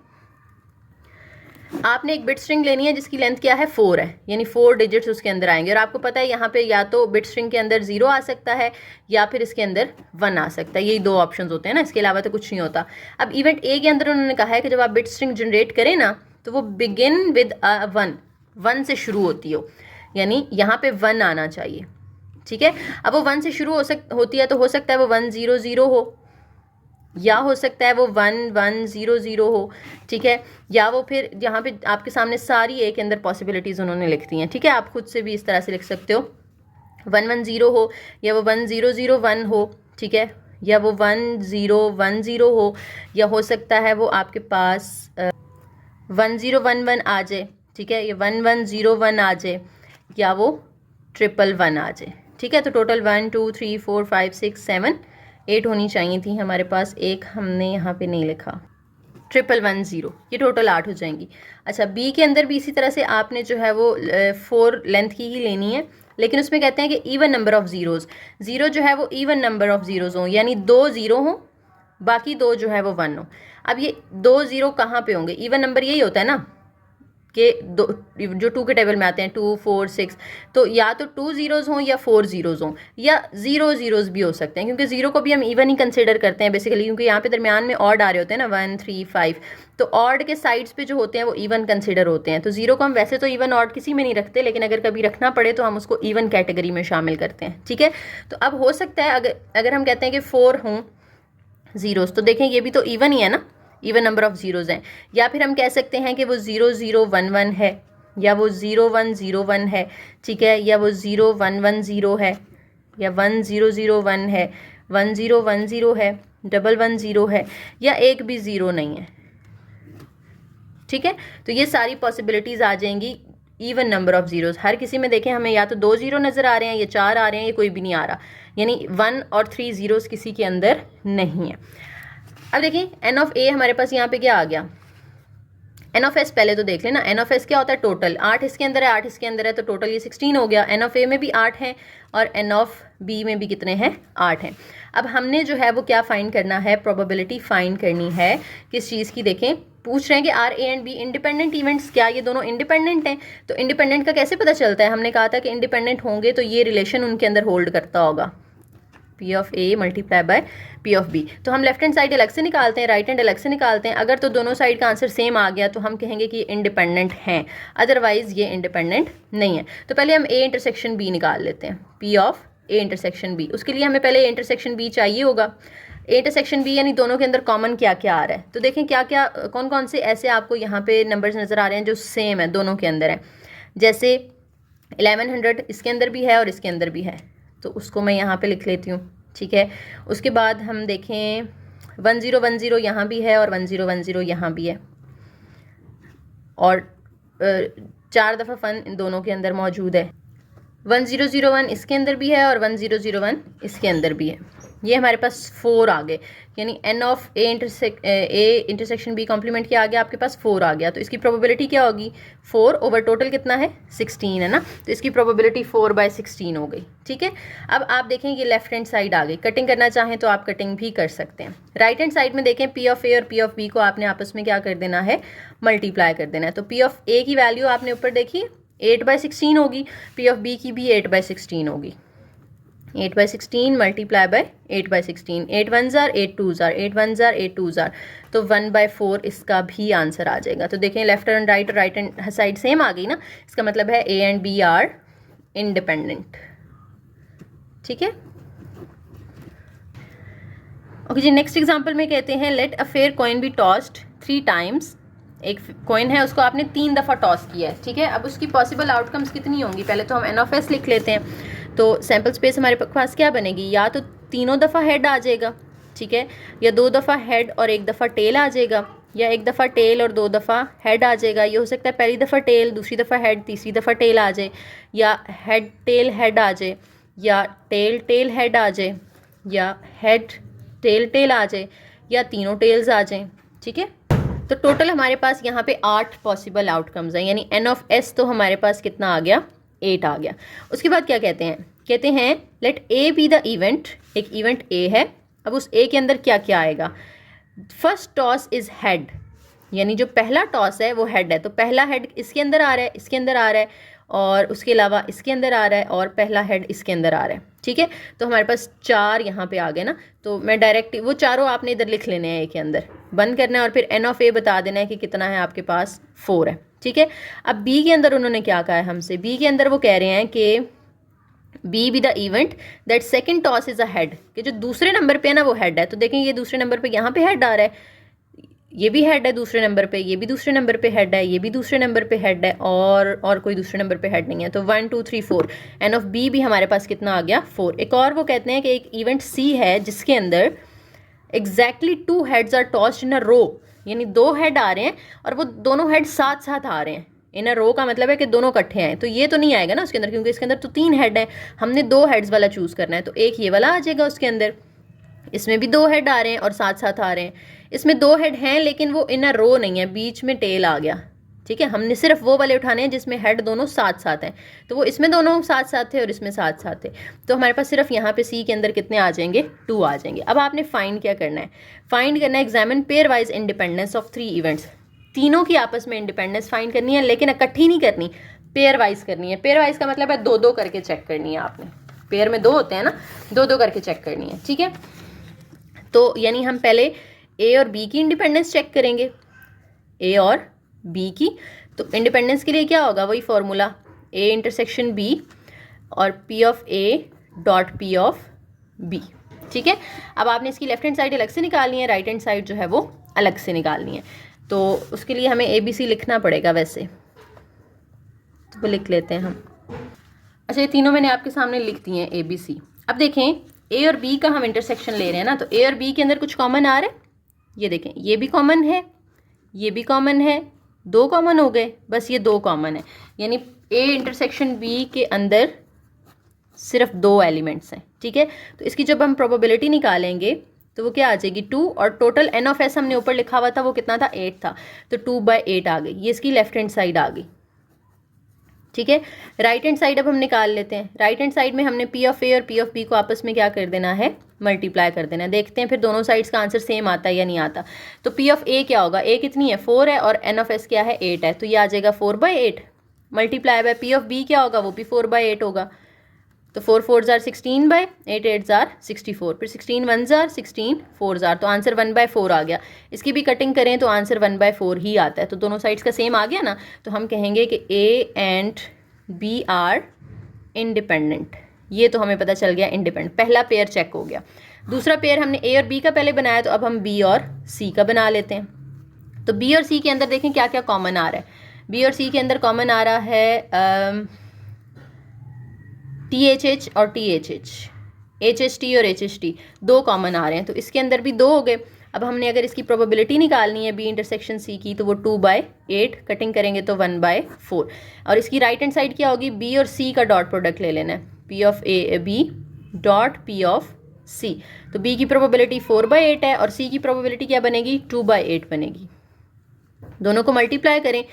आपने एक बिट स्ट्रिंग लेनी है जिसकी लेंथ क्या है, 4 है, यानी 4 डिजिट्स उसके अंदर आएंगे, और आपको पता है यहाँ पे या तो बिट स्ट्रिंग के अंदर 0 आ सकता है या फिर इसके अंदर 1 आ सकता है, यही दो ऑप्शंस होते हैं ना, इसके अलावा तो कुछ नहीं होता। अब इवेंट ए के अंदर उन्होंने कहा है कि जब आप बिट स्ट्रिंग जनरेट करें ना, तो वो बिगिन विद 1 से शुरू होती हो, यानी यहाँ पे 1 आना चाहिए, ठीक है। अब वो 1 से शुरू होती है तो हो सकता है वो 1 0 0 हो, या हो सकता है वो 1 1 0 0 हो, ठीक है। या वो फिर यहाँ पे आपके सामने सारी ए के अंदर पॉसिबिलिटीज़ उन्होंने लिख दी हैं, ठीक है। आप खुद से भी इस तरह से लिख सकते हो, 1 1 0 हो, या वो 1 0 0 1 हो, ठीक है, या वो 1 0 1 0 हो, या हो सकता है वो आपके पास 1 0 1 1 आ जाए, ठीक है, या 1 1 0 1 आ जाए, या वो 1 आ जाए, ठीक है। तो टोटल 1 2 3 4 5 6 7 8 होनी चाहिए थी हमारे पास, एक हमने यहाँ पे नहीं लिखा, 1 ये टोटल 8 हो जाएंगी। अच्छा, बी के अंदर भी इसी तरह से आपने जो है वो 4 लेंथ की ही लेनी है, लेकिन उसमें कहते हैं कि even number of zeros, zero जो है वो इवन नंबर ऑफ जीरोज़ हों, यानी 2 0 हों, बाकी 2 जो है वो 1 हो। अब ये 2 0 कहाँ पे होंगे, इवन नंबर यही होता है ना कि दो जो 2 के टेबल में आते हैं 2 4 6, तो या तो 2 जीरोज़ हों या 4 जीरोज़ हों, या 0 जीरोज़ भी हो सकते हैं, क्योंकि 0 को भी हम इवन ही कंसिडर करते हैं बेसिकली, क्योंकि यहाँ पे दरमियान में ऑड आ रहे होते हैं ना 1 3 5, तो ऑड के साइड्स पे जो होते हैं वो इवन कंसिडर होते हैं। तो 0 को हम वैसे तो इवन ऑड किसी में नहीं रखते, लेकिन अगर कभी रखना पड़े तो हम उसको इवन कैटेगरी में शामिल करते हैं, ठीक है। तो अब हो सकता है अगर हम कहते हैं कि 4 हों जीरोज़, तो देखें ये भी तो इवन ही है ना, इवन नंबर ऑफ जीरोज़ हैं। या फिर हम कह सकते हैं कि वो 0 0 1 1 है, या वो 0 1 0 1 है, ठीक है, या वो 0 1 1 0 है, या 1 0 0 1 है, 1 0 1 0 है, 1 1 0 है, या एक भी 0 नहीं है, ठीक है। तो ये सारी पॉसिबिलिटीज़ आ जाएंगी इवन नंबर ऑफ जीरोज़। हर किसी में देखें हमें या तो 2 0 नज़र आ रहे हैं, या 4 आ रहे हैं, या कोई भी नहीं आ रहा, यानी 1 और 3 जीरोज़ किसी के अंदर नहीं है। अब देखिए एन ऑफ ए हमारे पास यहाँ पे क्या आ गया, एन ऑफ एस पहले तो देख लेना, एन ऑफ एस क्या होता है, टोटल 8 इसके अंदर है, 8 इसके अंदर है, तो टोटल ये 16 हो गया। एन ऑफ ए में भी 8 है और एन ऑफ बी में भी कितने हैं, 8 हैं। अब हमने जो है वो क्या फाइंड करना है, प्रोबेबिलिटी फाइंड करनी है किस चीज़ की। देखें पूछ रहे हैं कि are A and B independent events, क्या ये दोनों इंडिपेंडेंट हैं। तो इंडिपेंडेंट का कैसे पता चलता है, हमने कहा था कि इंडिपेंडेंट होंगे तो ये रिलेशन उनके अंदर होल्ड करता होगा, P of A multiply by P of B. तो हम लेफ्ट हैंड साइड अलग से निकालते हैं, राइट हैंड अलग से निकालते हैं। अगर तो दोनों साइड का आंसर सेम आ गया तो हम कहेंगे कि ये इंडिपेंडेंट हैं, अदरवाइज ये इंडिपेंडेंट नहीं है। तो पहले हम ए इंटरसेक्शन बी निकाल लेते हैं, P of A intersection B. उसके लिए हमें पहले ए इंटरसेक्शन बी चाहिए होगा। ए इंटरसेक्शन बी यानी दोनों के अंदर कॉमन क्या क्या आ रहा है, तो देखें क्या क्या कौन कौन से ऐसे आपको यहाँ पे नंबर्स नज़र आ रहे हैं जो सेम है, दोनों के अंदर है। जैसे 1100 इसके अंदर भी है और इसके अंदर भी है, तो उसको मैं यहाँ पे लिख लेती हूँ, ठीक है। उसके बाद हम देखें 1010 यहाँ भी है और 1010 यहाँ भी है, और 4 दफ़ा फन इन दोनों के अंदर मौजूद है। 1001 इसके अंदर भी है और 1001 इसके अंदर भी है, ये हमारे पास 4 आ गए, यानी n of A intersection B complement क्या आ गया आपके पास 4 आ गया। तो इसकी प्रोबेबिलिटी क्या होगी 4 ओवर टोटल कितना है 16 है ना, तो इसकी प्रोबेबिलिटी 4/16 हो गई। ठीक है, अब आप देखें ये लेफ्ट हैंड साइड आ गई, कटिंग करना चाहें तो आप कटिंग भी कर सकते हैं। राइट हैंड साइड में देखें पी ऑफ ए और पी ऑफ बी को आपने आपस में क्या कर देना है मल्टीप्लाई कर देना है। तो पी ऑफ ए की वैल्यू आपने ऊपर देखी 8/16 होगी, पी ऑफ बी की भी 8/16 होगी। 8/16 multiply by 8/16, 8 1s are 8 2s are 8 1s are 8 2s are, तो 1/4 इसका भी आंसर आ जाएगा। तो देखें left and right hand side same आ गई ना, इसका मतलब है A and B are independent. ठीक है, ओके जी। नेक्स्ट एग्जांपल में कहते हैं let a fair coin be tossed 3 times. एक कॉइन है उसको आपने 3 दफ़ा टॉस किया है। ठीक है, अब उसकी पॉसिबल आउटकम्स कितनी होंगी, पहले तो हम एन ऑफ एस लिख लेते हैं। तो सैम्पल स्पेस हमारे पास क्या बनेगी, या तो तीनों दफ़ा हेड आ जाएगा, ठीक है, या 2 दफ़ा हेड और 1 दफ़ा टेल आ जाएगा, या 1 दफ़ा टेल और 2 दफ़ा हेड आ जाएगा। ये हो सकता है पहली दफ़ा टेल, दूसरी दफ़ा हेड, तीसरी दफ़ा टेल आ जाए, या हेड टेल हेड आ जाए, या टेल टेल हेड आ जाए, या हेड टेल टेल आ जाए, या तीनों टेल्स आ जाएं। ठीक है, तो टोटल हमारे पास यहाँ पे 8 पॉसिबल आउटकम्स हैं, यानी एन ऑफ एस तो हमारे पास कितना आ गया 8 आ गया। उसके बाद क्या कहते हैं let A be the event, एक इवेंट ए है। अब उस ए के अंदर क्या क्या आएगा, फर्स्ट टॉस इज हेड, यानी जो पहला टॉस है वो हेड है, तो पहला हेड इसके अंदर आ रहा है, इसके अंदर आ रहा है, और उसके अलावा इसके अंदर आ रहा है, और पहला हेड इसके अंदर आ रहा है। ठीक है, तो हमारे पास 4 यहाँ पे आ गए ना, तो मैं डायरेक्ट वो चारों आपने इधर लिख लेने हैं ए के अंदर, बंद करना है, और फिर एन ऑफ ए बता देना है कि कितना है आपके पास 4 है। ठीक है, अब बी के अंदर उन्होंने क्या कहा है हमसे, बी के अंदर वो कह रहे हैं कि B be the event that second toss is a head, कि जो दूसरे नंबर पे है ना वो हेड है। तो देखें ये दूसरे नंबर पे यहाँ पे हेड आ रहा है, ये भी हेड है दूसरे नंबर पे, ये भी दूसरे नंबर पे हेड है, ये भी दूसरे नंबर पे हेड है, और कोई दूसरे नंबर पे हेड नहीं है। तो 1 2 3 4, एन ऑफ बी भी हमारे पास कितना आ गया 4। एक और वो कहते हैं कि एक इवेंट सी है जिसके अंदर एग्जैक्टली 2 हेड्स आर टॉस्ड इन अ रो, यानी 2 हेड आ रहे हैं और वो दोनों हेड साथ साथ आ रहे हैं। इन अ रो का मतलब है कि दोनों इकट्ठे हैं, तो ये तो नहीं आएगा ना उसके अंदर, क्योंकि इसके अंदर तो 3 हेड है, हमने 2 हेड्स वाला चूज़ करना है। तो एक ये वाला आ जाएगा उसके अंदर, इसमें भी 2 हेड आ रहे हैं और साथ साथ आ रहे हैं, इसमें 2 हेड हैं लेकिन वो इन अ रो नहीं है, बीच में टेल आ गया। ठीक है, हमने सिर्फ वो वाले उठाने हैं जिसमें हेड दोनों साथ साथ हैं, तो वो इसमें दोनों साथ साथ थे और इसमें साथ साथ थे। तो हमारे पास सिर्फ यहाँ पे सी के अंदर कितने आ जाएंगे 2 आ जाएंगे। अब आपने फाइंड क्या करना है, फाइंड करना है examine pair wise independence of 3 events, तीनों की आपस में इंडिपेंडेंस फाइंड करनी है, लेकिन इकट्ठी नहीं करनी, पेयर वाइज करनी है। पेयर वाइज का मतलब है 2-2 करके चेक करनी है आपने, पेयर में 2 होते हैं ना, 2-2 करके चेक करनी है। ठीक है, तो यानी हम पहले ए और बी की इंडिपेंडेंस चेक करेंगे, ए और बी की। तो इंडिपेंडेंस के लिए क्या होगा, वही फॉर्मूला ए इंटरसेक्शन बी और P of A dot P of B. ठीक है, अब आपने इसकी लेफ्ट हैंड साइड अलग से निकालनी है, राइट हैंड साइड जो है वो अलग से निकालनी है। तो उसके लिए हमें ए बी सी लिखना पड़ेगा वैसे, तो वो लिख लेते हैं हम। अच्छा, ये तीनों मैंने आपके सामने लिख दिए हैं ए बी सी। अब देखें ए और बी का हम इंटरसेक्शन ले रहे हैं ना, तो ए और बी के अंदर कुछ कॉमन आ रहा है, ये देखें ये भी कॉमन है, ये भी कॉमन है, 2 कॉमन हो गए, बस ये 2 कॉमन है, यानी ए इंटरसेक्शन बी के अंदर सिर्फ 2 एलिमेंट्स हैं। ठीक है, तो इसकी जब हम प्रोबेबिलिटी निकालेंगे तो वो क्या आ जाएगी 2, और टोटल एन ऑफ एस हमने ऊपर लिखा हुआ था वो कितना था 8 था, तो 2/8 आ गई, ये इसकी लेफ्ट हैंड साइड आ गई। ठीक है, राइट हैंड साइड अब हम निकाल लेते हैं। राइट हैंड साइड में हमने पी ऑफ ए और पी ऑफ बी को आपस में क्या कर देना है मल्टीप्लाई कर देना है। देखते हैं फिर दोनों साइड्स का आंसर सेम आता है या नहीं आता। तो पी ऑफ ए क्या होगा, ए कितनी है 4 है, और एन ऑफ एस क्या है 8 है, तो ये आ जाएगा 4/8 multiply by P of B क्या होगा, वो भी 4/8 होगा। तो 4 4s are 16/8 8s are 64, फिर 16 1s are 16 4s are, तो आंसर 1/4 आ गया। इसकी भी कटिंग करें तो आंसर 1/4 ही आता है, तो दोनों साइड्स का सेम आ गया ना, तो हम कहेंगे कि A and B are independent. ये तो हमें पता चल गया इंडिपेंडेंट, पहला पेयर चेक हो गया। दूसरा पेयर हमने ए और बी का पहले बनाया, तो अब हम बी और सी का बना लेते हैं। तो बी और सी के अंदर देखें क्या क्या कॉमन आ रहा है। बी और सी के अंदर कॉमन आ रहा है THH और THH, HHT और HHT 2 कॉमन आ रहे हैं, तो इसके अंदर भी 2 हो गए। अब हमने अगर इसकी प्रोबेबिलिटी निकालनी है बी इंटरसेक्शन सी की, तो वो 2/8, कटिंग करेंगे तो 1/4, और इसकी राइट हैंड साइड क्या होगी, बी और सी का डॉट प्रोडक्ट ले लेना है, P of A B dot P of C. तो बी की प्रोबेबिलिटी 4/8 है और सी की प्रोबेबिलिटी क्या बनेगी, 2/8 बनेगी। दोनों को मल्टीप्लाई करें,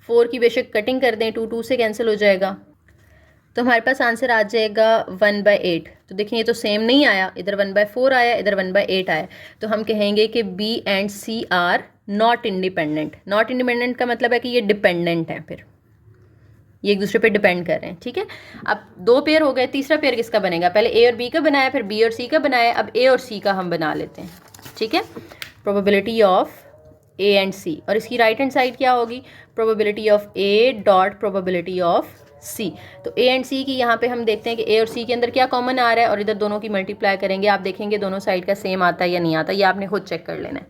4 की बेशक कटिंग कर दें, 2 2 से कैंसिल हो जाएगा, तो हमारे पास आंसर आ जाएगा 1/8। तो देखिए ये तो सेम नहीं आया, इधर 1/4 आया, इधर 1/8 आया। तो हम कहेंगे कि B and C are not independent. Not independent का मतलब है कि ये डिपेंडेंट है, फिर ये एक दूसरे पे डिपेंड कर रहे हैं, ठीक है। अब 2 पेयर हो गए, तीसरा पेयर किसका बनेगा, पहले ए और बी का बनाया, फिर बी और सी का बनाया, अब ए और सी का हम बना लेते हैं, ठीक है। Probability of A and C, और इसकी राइट हैंड साइड क्या होगी, probability of A dot probability of C. तो ए एंड सी की यहाँ पे हम देखते हैं कि ए और सी के अंदर क्या कॉमन आ रहा है, और इधर दोनों की मल्टीप्लाई करेंगे, आप देखेंगे दोनों साइड का सेम आता है या नहीं आता, ये आपने खुद चेक कर लेना है।